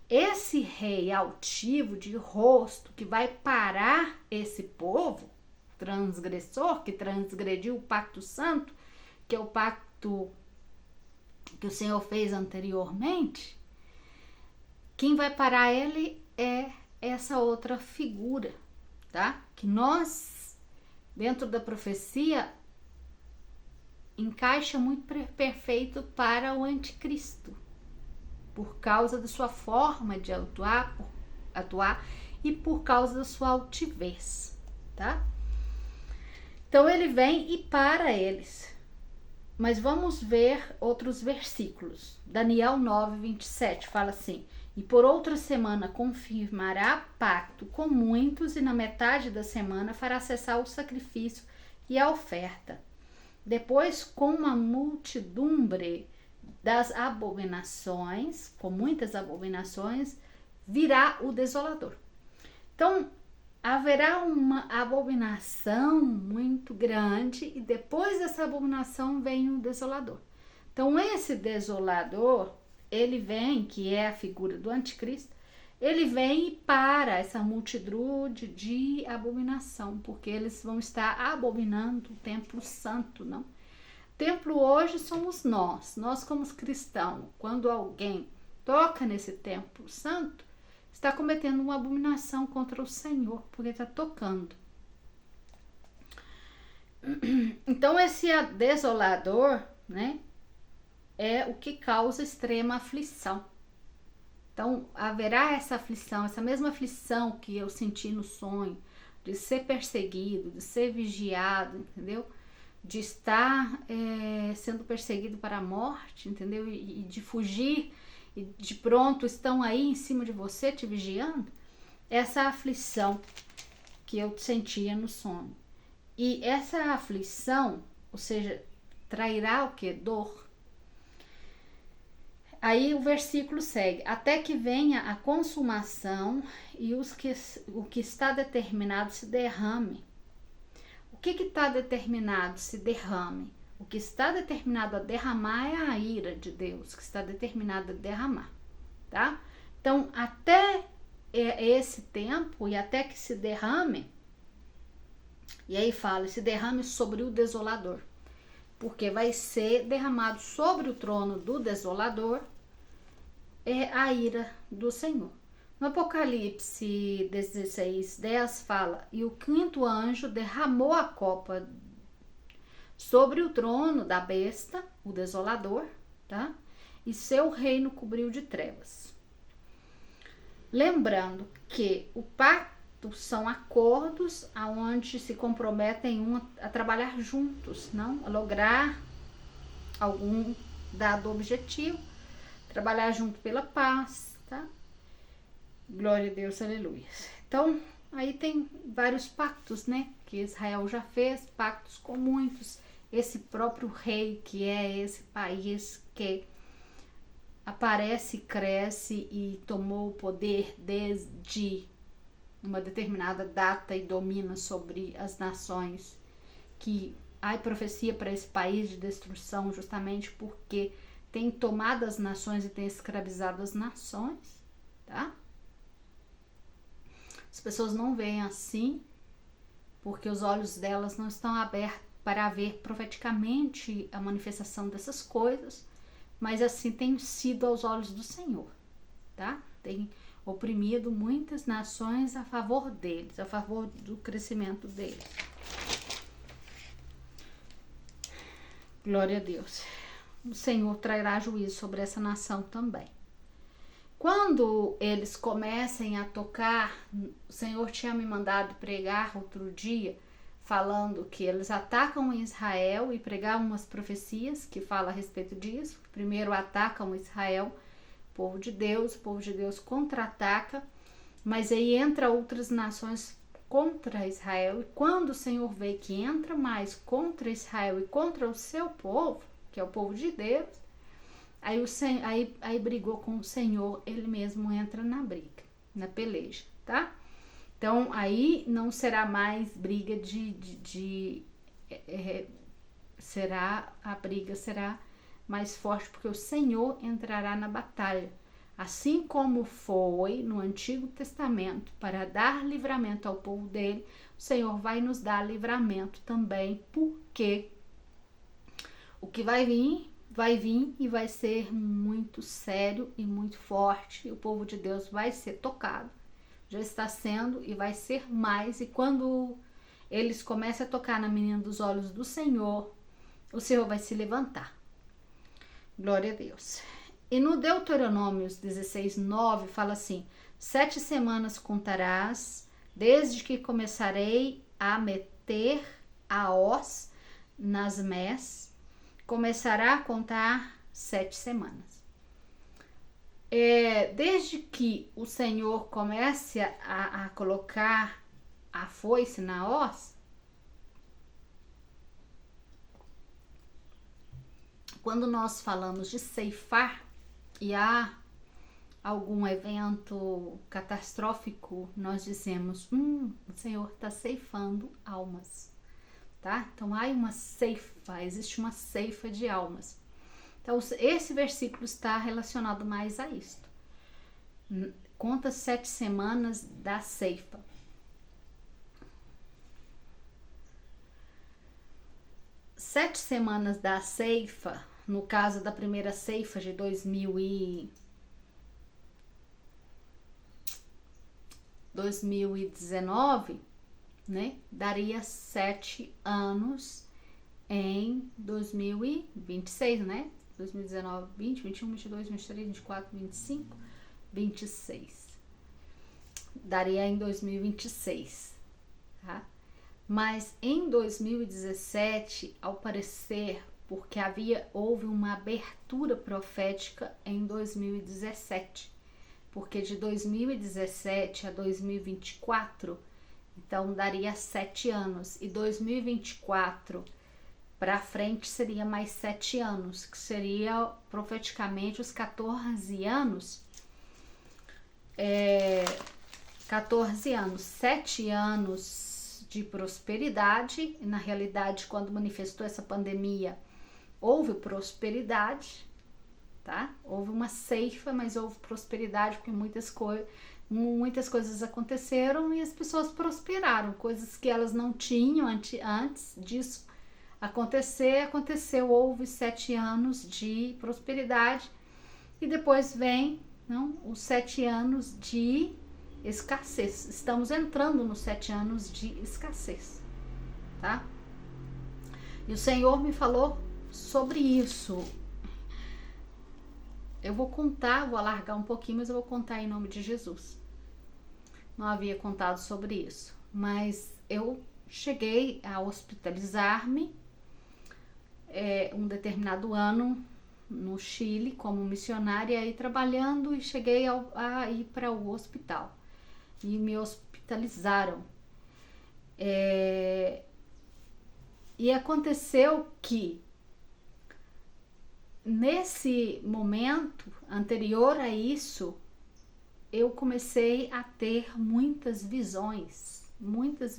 Esse rei altivo de rosto que vai parar esse povo transgressor, que transgrediu o pacto santo, que é o pacto que o Senhor fez anteriormente, quem vai parar ele é essa outra figura, tá? Que nós, dentro da profecia, encaixa muito perfeito para o anticristo, por causa da sua forma de atuar e por causa da sua altivez, tá? Então ele vem e para eles. Mas vamos ver outros versículos. Daniel 9, 27 fala assim: e por outra semana confirmará pacto com muitos, e na metade da semana fará cessar o sacrifício e a oferta. Depois, com uma multidumbre das abominações, com muitas abominações, virá o desolador. Então, haverá uma abominação muito grande e depois dessa abominação vem o desolador. Então, esse desolador, ele vem, que é a figura do anticristo, ele vem e para essa multitude de abominação, porque eles vão estar abominando o templo santo, não? O templo hoje somos nós como cristãos. Quando alguém toca nesse templo santo, está cometendo uma abominação contra o Senhor, porque está tocando. Então, esse desolador, né, é o que causa extrema aflição. Então, haverá essa aflição, essa mesma aflição que eu senti no sonho, de ser perseguido, de ser vigiado, entendeu? De estar sendo perseguido para a morte, entendeu? E de fugir, e de pronto estão aí em cima de você te vigiando. Essa aflição que eu sentia no sonho. E essa aflição, ou seja, trairá o que? Dor. Aí o versículo segue: até que venha a consumação e o que está determinado se derrame. O que está determinado se derrame? O que está determinado a derramar é a ira de Deus, que está determinado a derramar, tá? Então, até esse tempo e até que se derrame, e aí fala, se derrame sobre o desolador, porque vai ser derramado sobre o trono do desolador a ira do Senhor. No Apocalipse 16, 10 fala: e o quinto anjo derramou a copa sobre o trono da besta, o desolador, tá? E seu reino cobriu de trevas. Lembrando que o pacto são acordos aonde se comprometem a trabalhar juntos, não? A lograr algum dado objetivo, trabalhar junto pela paz, tá? Glória a Deus, aleluia. Então, aí tem vários pactos, né? Que Israel já fez, pactos com muitos. Esse próprio rei, que é esse país que aparece, cresce e tomou o poder desde uma determinada data e domina sobre as nações, que há profecia para esse país de destruição justamente porque tem tomado as nações e tem escravizado as nações, tá? As pessoas não veem assim porque os olhos delas não estão abertos para ver profeticamente a manifestação dessas coisas, mas assim tem sido aos olhos do Senhor, tá? Tem oprimido muitas nações a favor deles, a favor do crescimento deles. Glória a Deus. O Senhor trará juízo sobre essa nação também. Quando eles comecem a tocar, o Senhor tinha me mandado pregar outro dia, falando que eles atacam Israel e pregar umas profecias que falam a respeito disso. Primeiro atacam Israel, o povo de Deus contra-ataca, mas aí entra outras nações contra Israel, e quando o Senhor vê que entra mais contra Israel e contra o seu povo, que é o povo de Deus, aí brigou com o Senhor, ele mesmo entra na briga, na peleja, tá? Então, aí não será mais briga a briga será mais forte, porque o Senhor entrará na batalha. Assim como foi no Antigo Testamento para dar livramento ao povo dele, o Senhor vai nos dar livramento também, porque o que vai vir e vai ser muito sério e muito forte. O povo de Deus vai ser tocado, já está sendo e vai ser mais. E quando eles começam a tocar na menina dos olhos do Senhor, o Senhor vai se levantar. Glória a Deus. E no Deuteronômio 16:9 fala assim: 7 semanas contarás, desde que começarei a meter a hoz nas més, começará a contar 7 semanas. Desde que o Senhor comece a colocar a foice na hoz, quando nós falamos de ceifar e há algum evento catastrófico, nós dizemos, o Senhor está ceifando almas, tá? Então há uma ceifa, existe uma ceifa de almas. Então esse versículo está relacionado mais a isto. Conta 7 semanas da ceifa. Sete semanas da ceifa, no caso da primeira ceifa de 2019, né, daria 7 anos em 2026, né? 2019, 20, 21, 22, 23, 24, 25, 26. Daria em 2026, tá? Mas em 2017, ao parecer, porque houve uma abertura profética em 2017, porque de 2017 a 2024, então daria 7 anos, e 2024 para frente seria mais 7 anos, que seria profeticamente os 14 anos. 14 anos, 7 anos de prosperidade. E na realidade, quando manifestou essa pandemia, houve prosperidade, tá? Houve uma ceifa, mas houve prosperidade, porque muitas coisas aconteceram e as pessoas prosperaram, coisas que elas não tinham antes disso aconteceu. Houve 7 anos de prosperidade e depois vem os 7 anos de escassez. Estamos entrando nos 7 anos de escassez, tá? E o Senhor me falou sobre isso. Eu vou alargar um pouquinho, mas eu vou contar em nome de Jesus. Não havia contado sobre isso, mas eu cheguei a hospitalizar-me um determinado ano no Chile como missionária, aí trabalhando, e cheguei a ir para o hospital e me hospitalizaram. E aconteceu que nesse momento anterior a isso, eu comecei a ter muitas visões, muitas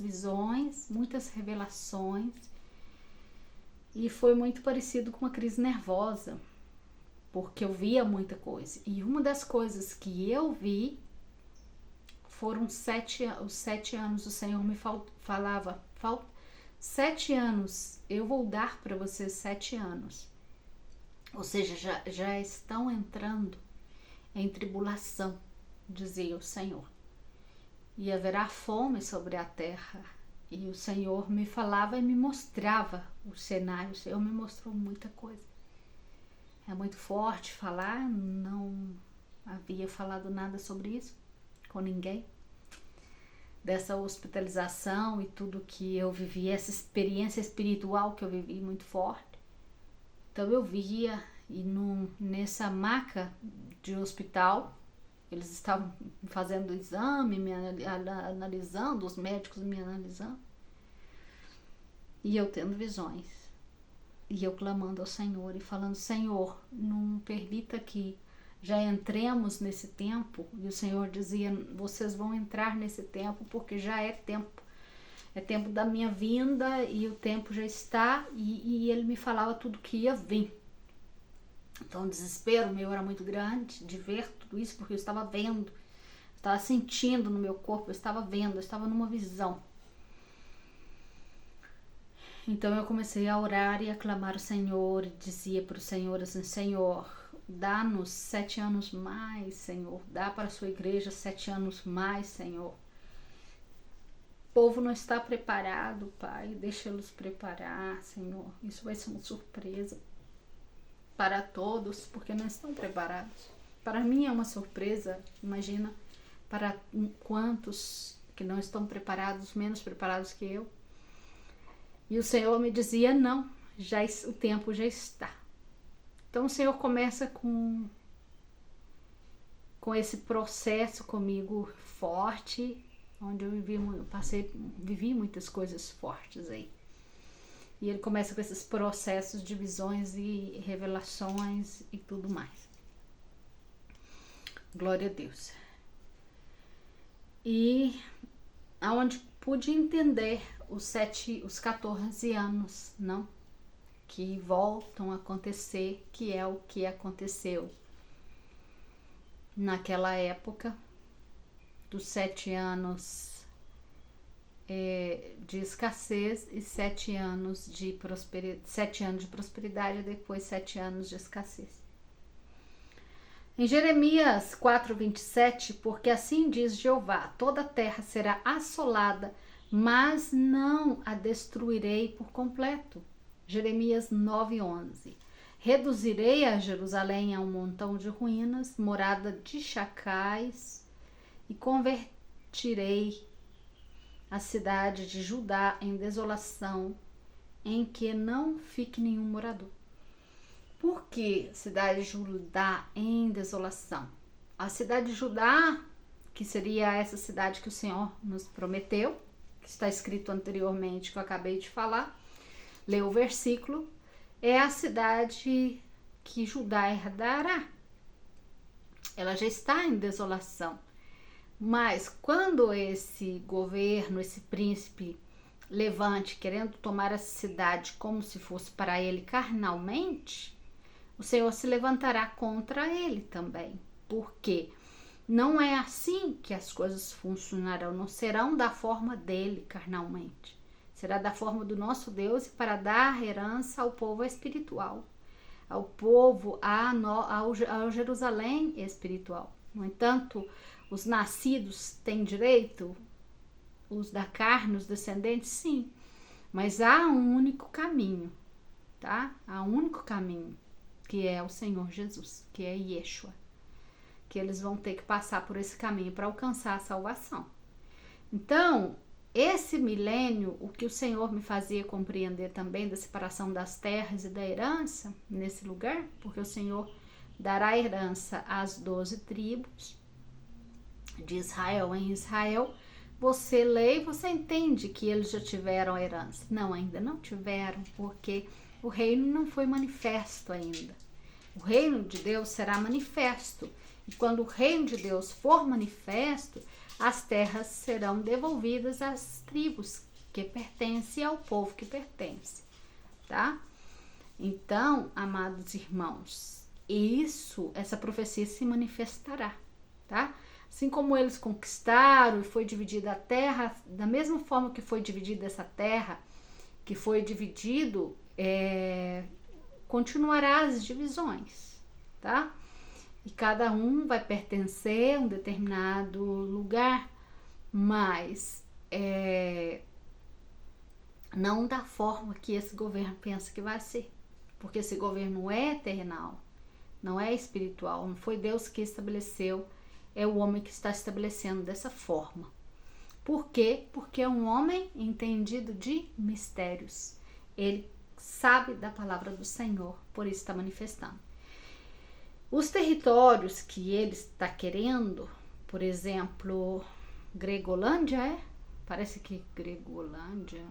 revelações, e foi muito parecido com uma crise nervosa, porque eu via muita coisa. E uma das coisas que eu vi foram os 7 anos. O Senhor me falava, 7 anos, eu vou dar para vocês 7 anos. Ou seja, já estão entrando em tribulação, dizia o Senhor. E haverá fome sobre a terra. E o Senhor me falava e me mostrava o cenário. O Senhor me mostrou muita coisa. É muito forte falar, não havia falado nada sobre isso com ninguém. Dessa hospitalização e tudo que eu vivi, essa experiência espiritual que eu vivi muito forte. Então eu via, e nessa maca de hospital, eles estavam fazendo o exame, me analisando, os médicos me analisando. E eu tendo visões. E eu clamando ao Senhor e falando, Senhor, não permita que já entremos nesse tempo. E o Senhor dizia, vocês vão entrar nesse tempo porque já é tempo. É tempo da minha vinda e o tempo já está. E ele me falava tudo que ia vir. Então o desespero meu era muito grande de ver tudo isso, porque eu estava vendo, eu estava sentindo no meu corpo, eu estava vendo, eu estava numa visão. Então eu comecei a orar e a clamar o Senhor, e dizia para o Senhor assim: Senhor, dá-nos 7 anos mais, Senhor, dá para a sua igreja 7 anos mais, Senhor. O povo não está preparado, Pai, deixa-los preparar, Senhor. Isso vai ser uma surpresa para todos, porque não estão preparados. Para mim é uma surpresa, imagina, para quantos que não estão preparados, menos preparados que eu. E o Senhor me dizia: não, o tempo já está. Então o Senhor começa com esse processo comigo forte, onde eu vivi muitas coisas fortes aí. E ele começa com esses processos de visões e revelações e tudo mais. Glória a Deus. E aonde pude entender os 14 anos, não? Que voltam a acontecer, que é o que aconteceu naquela época, dos 7 anos de escassez e 7 anos de prosperidade, 7 anos de prosperidade e depois 7 anos de escassez. Em Jeremias 4:27, porque assim diz Jeová: toda a terra será assolada, mas não a destruirei por completo. Jeremias 9:11. Reduzirei a Jerusalém a um montão de ruínas, morada de chacais, e convertirei a cidade de Judá em desolação, em que não fique nenhum morador. Por que cidade de Judá em desolação? A cidade de Judá, que seria essa cidade que o Senhor nos prometeu, que está escrito anteriormente, que eu acabei de falar, leu o versículo, é a cidade que Judá herdará. Ela já está em desolação. Mas quando esse governo, esse príncipe levante, querendo tomar essa cidade como se fosse para ele carnalmente, o Senhor se levantará contra ele também. Porque não é assim que as coisas funcionarão, não serão da forma dele carnalmente. Será da forma do nosso Deus, e para dar herança ao povo espiritual, ao povo, ao Jerusalém espiritual. No entanto, os nascidos têm direito, os da carne, os descendentes, sim. Mas há um único caminho, tá? Há um único caminho, que é o Senhor Jesus, que é Yeshua. Que eles vão ter que passar por esse caminho para alcançar a salvação. Então, esse milênio, o que o Senhor me fazia compreender também da separação das terras e da herança nesse lugar, porque o Senhor dará herança às 12 tribos de Israel em Israel. Você lê e você entende que eles já tiveram a herança. Não, ainda não tiveram, porque o reino não foi manifesto ainda. O reino de Deus será manifesto. E quando o reino de Deus for manifesto, as terras serão devolvidas às tribos que pertencem ao povo que pertence, tá? Então, amados irmãos, essa profecia se manifestará, tá? Assim como eles conquistaram e foi dividida a terra, da mesma forma que foi dividida essa terra, que foi dividido, continuará as divisões, tá? E cada um vai pertencer a um determinado lugar, mas não da forma que esse governo pensa que vai ser. Porque esse governo é terrenal, não é espiritual, não foi Deus que estabeleceu, é o homem que está estabelecendo dessa forma. Por quê? Porque é um homem entendido de mistérios. Ele sabe da palavra do Senhor, por isso está manifestando. Os territórios que ele está querendo, por exemplo, Gregolândia, parece que Gregolândia,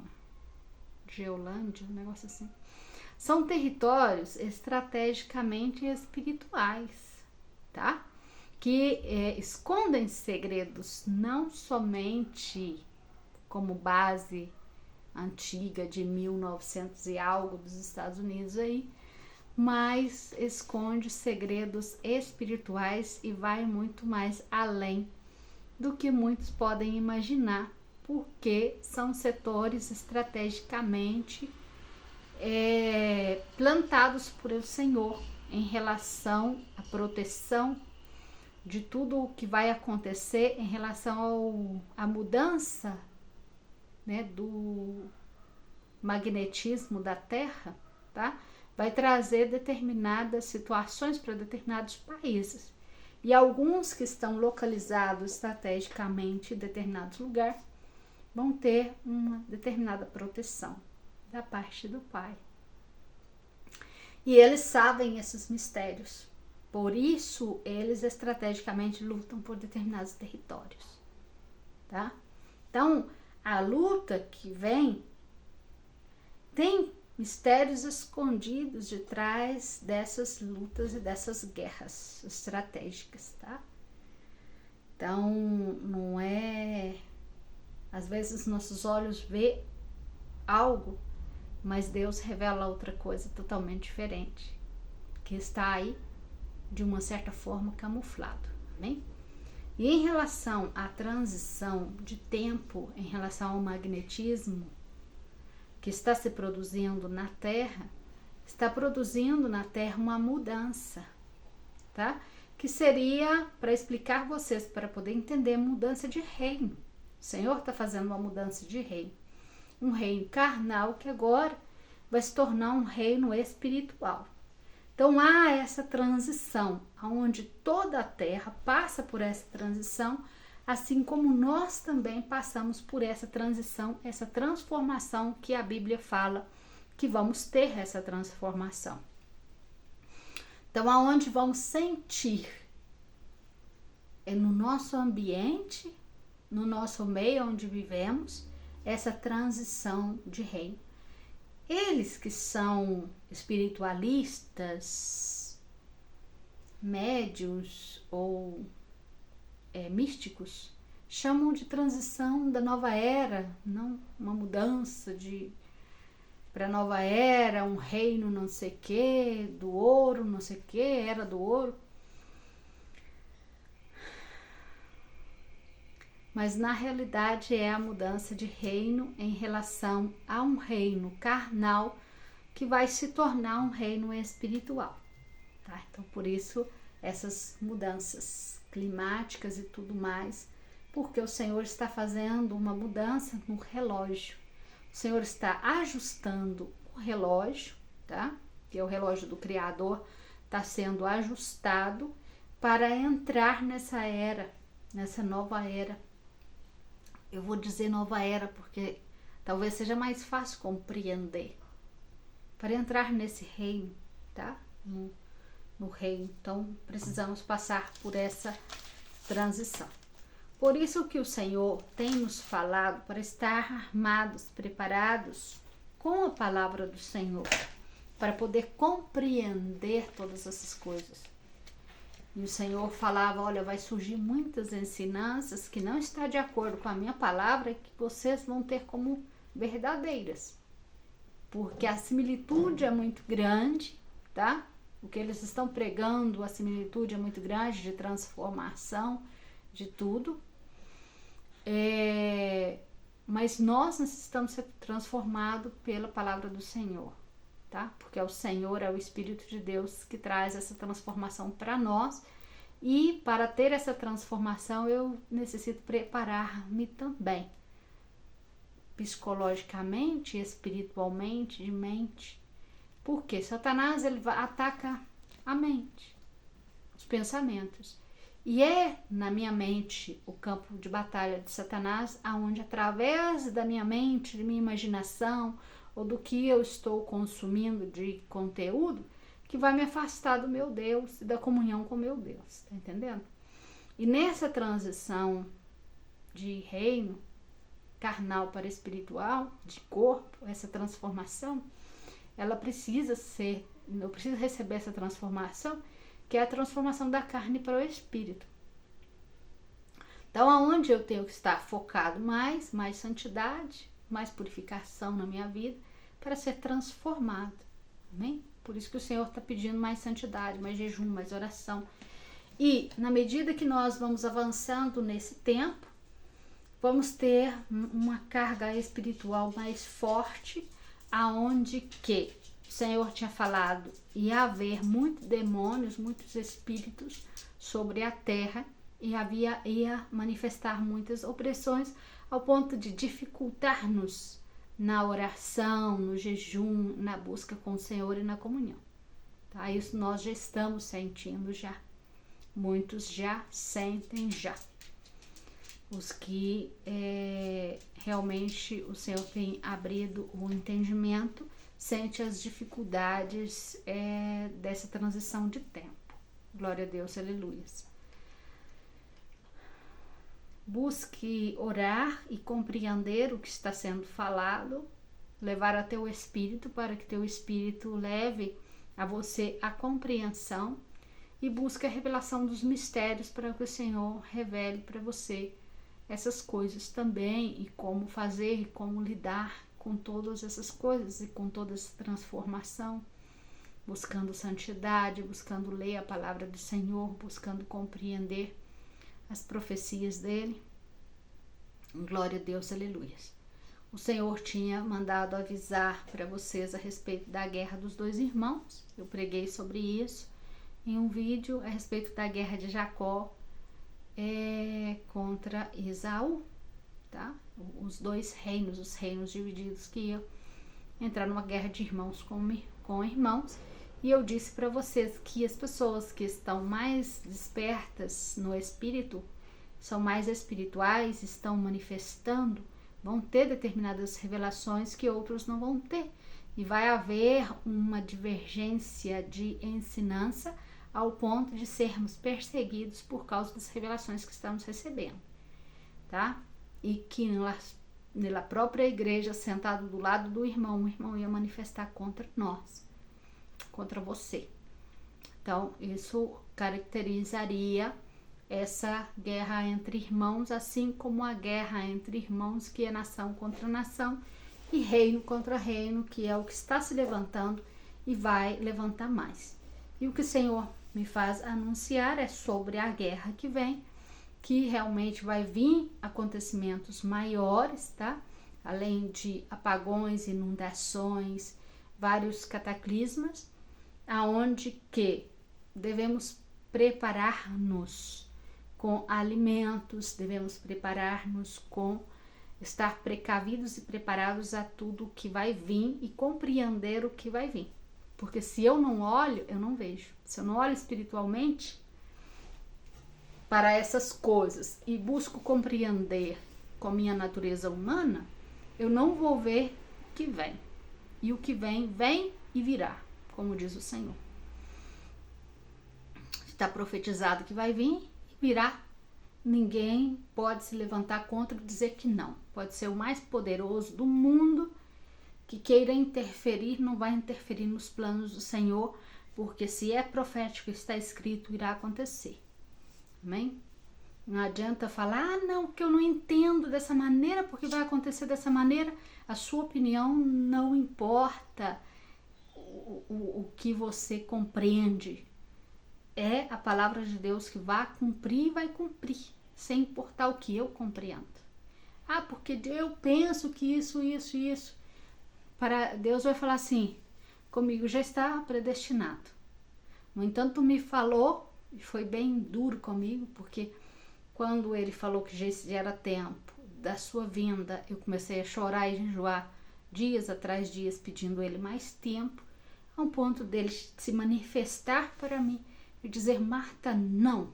Geolândia, um negócio assim. São territórios estrategicamente espirituais, tá? Que escondem segredos, não somente como base antiga de 1900 e algo dos Estados Unidos aí, mas esconde segredos espirituais e vai muito mais além do que muitos podem imaginar, porque são setores estrategicamente plantados por o Senhor em relação à proteção de tudo o que vai acontecer em relação à mudança, né, do magnetismo da Terra, tá? Vai trazer determinadas situações para determinados países. E alguns que estão localizados estrategicamente em determinados lugares vão ter uma determinada proteção da parte do Pai. E eles sabem esses mistérios. Por isso, eles estrategicamente lutam por determinados territórios, tá? Então, a luta que vem tem mistérios escondidos de trás dessas lutas e dessas guerras estratégicas, tá? Então, não é... Às vezes, nossos olhos vê algo, mas Deus revela outra coisa totalmente diferente, que está aí, de uma certa forma, camuflado, amém? E em relação à transição de tempo, em relação ao magnetismo que está se produzindo na Terra, está produzindo na Terra uma mudança, tá? Que seria, para explicar vocês, para poder entender, mudança de reino. O Senhor está fazendo uma mudança de reino. Um reino carnal que agora vai se tornar um reino espiritual. Então há essa transição, onde toda a Terra passa por essa transição, assim como nós também passamos por essa transição, essa transformação que a Bíblia fala que vamos ter essa transformação. Então, aonde vamos sentir é no nosso ambiente, no nosso meio onde vivemos, essa transição de reino. Eles que são espiritualistas, médios ou místicos, chamam de transição da nova era, não uma mudança para a nova era, um reino não sei o que, do ouro, não sei o que, era do ouro. Mas na realidade é a mudança de reino em relação a um reino carnal que vai se tornar um reino espiritual, tá? Então por isso essas mudanças climáticas e tudo mais, porque o Senhor está fazendo uma mudança no relógio. O Senhor está ajustando o relógio, tá? Que é o relógio do Criador, está sendo ajustado para entrar nessa era, nessa nova era. Eu vou dizer nova era porque talvez seja mais fácil compreender. Para entrar nesse reino, tá? No reino. Então, precisamos passar por essa transição. Por isso que o Senhor tem nos falado para estar armados, preparados com a palavra do Senhor, para poder compreender todas essas coisas. E o Senhor falava, olha, vai surgir muitas ensinanças que não estão de acordo com a minha palavra e que vocês vão ter como verdadeiras. Porque a similitude é muito grande, tá? O que eles estão pregando, a similitude é muito grande de transformação, de tudo. Mas nós necessitamos ser transformados pela palavra do Senhor, tá? Porque o Senhor é o Espírito de Deus que traz essa transformação para nós. E para ter essa transformação eu necessito preparar-me também, psicologicamente, espiritualmente, de mente. Porque Satanás ele ataca a mente, os pensamentos. E é na minha mente o campo de batalha de Satanás, aonde através da minha mente, de minha imaginação, ou do que eu estou consumindo de conteúdo, que vai me afastar do meu Deus e da comunhão com meu Deus, tá entendendo? E nessa transição de reino carnal para espiritual, de corpo, essa transformação, ela precisa ser, eu preciso receber essa transformação, que é a transformação da carne para o espírito. Então, aonde eu tenho que estar focado mais santidade, mais purificação na minha vida, para ser transformado, amém? Por isso que o Senhor está pedindo mais santidade, mais jejum, mais oração. E na medida que nós vamos avançando nesse tempo, vamos ter uma carga espiritual mais forte, aonde que o Senhor tinha falado ia haver muitos demônios, muitos espíritos sobre a terra, e ia manifestar muitas opressões ao ponto de dificultar-nos na oração, no jejum, na busca com o Senhor e na comunhão. Tá? Isso nós já estamos sentindo já. Muitos já sentem já. Os que realmente o Senhor tem abrido o entendimento, sente as dificuldades dessa transição de tempo. Glória a Deus, aleluias. Busque orar e compreender o que está sendo falado, levar a teu espírito para que teu espírito leve a você a compreensão, e busque a revelação dos mistérios para que o Senhor revele para você essas coisas também, e como fazer e como lidar com todas essas coisas e com toda essa transformação, buscando santidade, buscando ler a palavra do Senhor, buscando compreender as profecias dele. Glória a Deus, aleluia. O Senhor tinha mandado avisar para vocês a respeito da guerra dos dois irmãos. Eu preguei sobre isso em um vídeo a respeito da guerra de Jacó contra Esaú, tá? Os dois reinos, os reinos divididos que iam entrar numa guerra de irmãos com irmãos. E eu disse para vocês que as pessoas que estão mais despertas no espírito, são mais espirituais, estão manifestando, vão ter determinadas revelações que outros não vão ter. E vai haver uma divergência de ensinança ao ponto de sermos perseguidos por causa das revelações que estamos recebendo, tá? E que na própria igreja, sentado do lado do irmão, o irmão ia manifestar contra nós, contra você. Então, isso caracterizaria essa guerra entre irmãos, assim como a guerra entre irmãos, que é nação contra nação e reino contra reino, que é o que está se levantando e vai levantar mais. E o que o Senhor me faz anunciar é sobre a guerra que vem, que realmente vai vir acontecimentos maiores, tá? Além de apagões, inundações, vários cataclismas, aonde que devemos preparar-nos com alimentos, devemos preparar-nos com estar precavidos e preparados a tudo que vai vir e compreender o que vai vir. Porque se eu não olho, eu não vejo. Se eu não olho espiritualmente para essas coisas e busco compreender com a minha natureza humana, eu não vou ver o que vem. E o que vem, vem e virá, como diz o Senhor. Está profetizado que vai vir e virá. Ninguém pode se levantar contra e dizer que não. Pode ser o mais poderoso do mundo que queira interferir, não vai interferir nos planos do Senhor, porque se é profético, está escrito, irá acontecer. Amém? Não adianta falar, não, que eu não entendo dessa maneira, porque vai acontecer dessa maneira. A sua opinião não importa o que você compreende. É a palavra de Deus que vai cumprir e vai cumprir, sem importar o que eu compreendo. Ah, porque eu penso que isso. Para Deus vai falar assim, comigo já está predestinado. No entanto, me falou, e foi bem duro comigo, porque quando ele falou que já era tempo da sua vinda, eu comecei a chorar e jejuar dias atrás dias, pedindo ele mais tempo, a um ponto dele se manifestar para mim e dizer, Marta, não.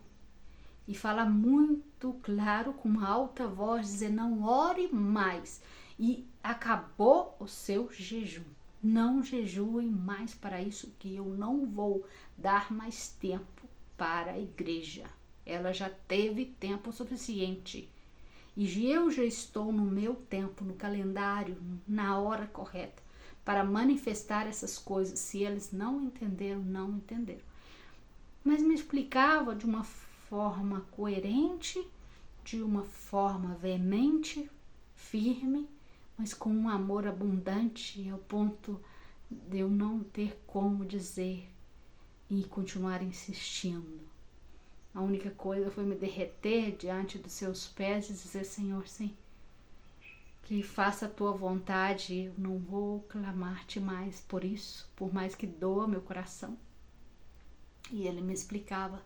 E falar muito claro, com uma alta voz, dizer, não ore mais. E acabou o seu jejum. Não jejuem mais para isso, que eu não vou dar mais tempo para a igreja. Ela já teve tempo suficiente. E eu já estou no meu tempo, no calendário, na hora correta, para manifestar essas coisas. Se eles não entenderam, não entenderam. Mas me explicava de uma forma coerente, de uma forma veemente, firme, mas com um amor abundante, ao ponto de eu não ter como dizer e continuar insistindo. A única coisa foi me derreter diante dos seus pés e dizer: Senhor, sim, que faça a tua vontade, eu não vou clamar-te mais por isso, por mais que doa meu coração. E ele me explicava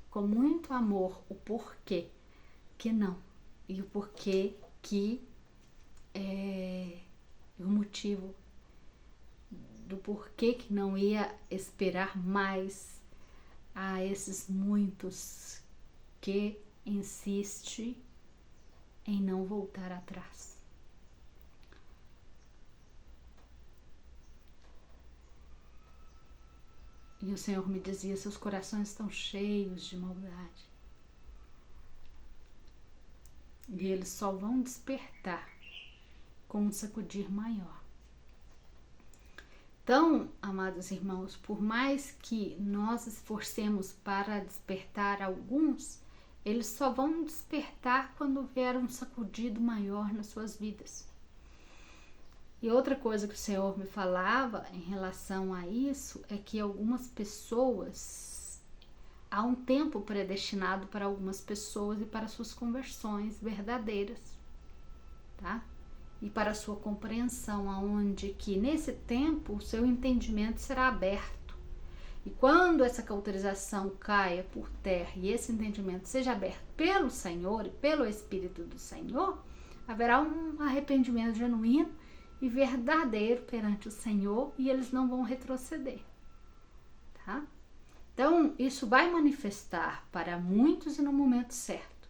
com muito amor o porquê que não, e o porquê que o motivo do porquê que não ia esperar mais a esses muitos que insiste em não voltar atrás. E o Senhor me dizia: seus corações estão cheios de maldade. E eles só vão despertar com um sacudir maior. Então, amados irmãos, por mais que nós esforcemos para despertar alguns, eles só vão despertar quando vier um sacudido maior nas suas vidas. E outra coisa que o Senhor me falava em relação a isso é que algumas pessoas, há um tempo predestinado para algumas pessoas e para suas conversões verdadeiras, tá? E para a sua compreensão, aonde que nesse tempo o seu entendimento será aberto. E quando essa cauterização caia por terra e esse entendimento seja aberto pelo Senhor e pelo Espírito do Senhor, haverá um arrependimento genuíno e verdadeiro perante o Senhor, e eles não vão retroceder, tá? Então, isso vai manifestar para muitos e no momento certo.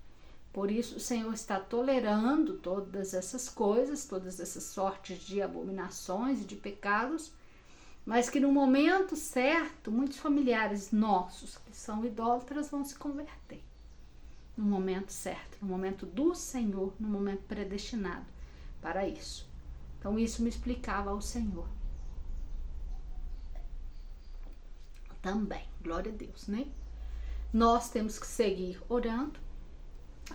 Por isso, o Senhor está tolerando todas essas coisas, todas essas sortes de abominações e de pecados, mas que no momento certo, muitos familiares nossos que são idólatras vão se converter. No momento certo, no momento do Senhor, no momento predestinado para isso. Então, isso me explicava ao Senhor. Também, glória a Deus, né? Nós temos que seguir orando,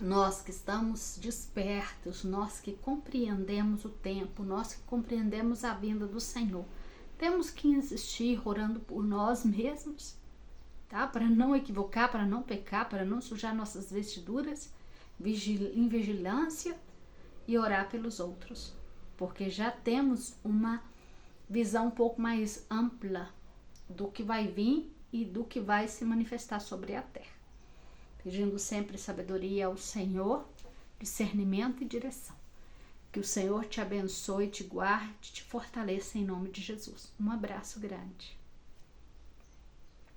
nós que estamos despertos, nós que compreendemos o tempo, nós que compreendemos a vinda do Senhor, temos que insistir orando por nós mesmos, tá? Para não equivocar, para não pecar, para não sujar nossas vestiduras, em vigilância, e orar pelos outros, porque já temos uma visão um pouco mais ampla do que vai vir e do que vai se manifestar sobre a terra. Pedindo sempre sabedoria ao Senhor, discernimento e direção. Que o Senhor te abençoe, te guarde, te fortaleça em nome de Jesus. Um abraço grande.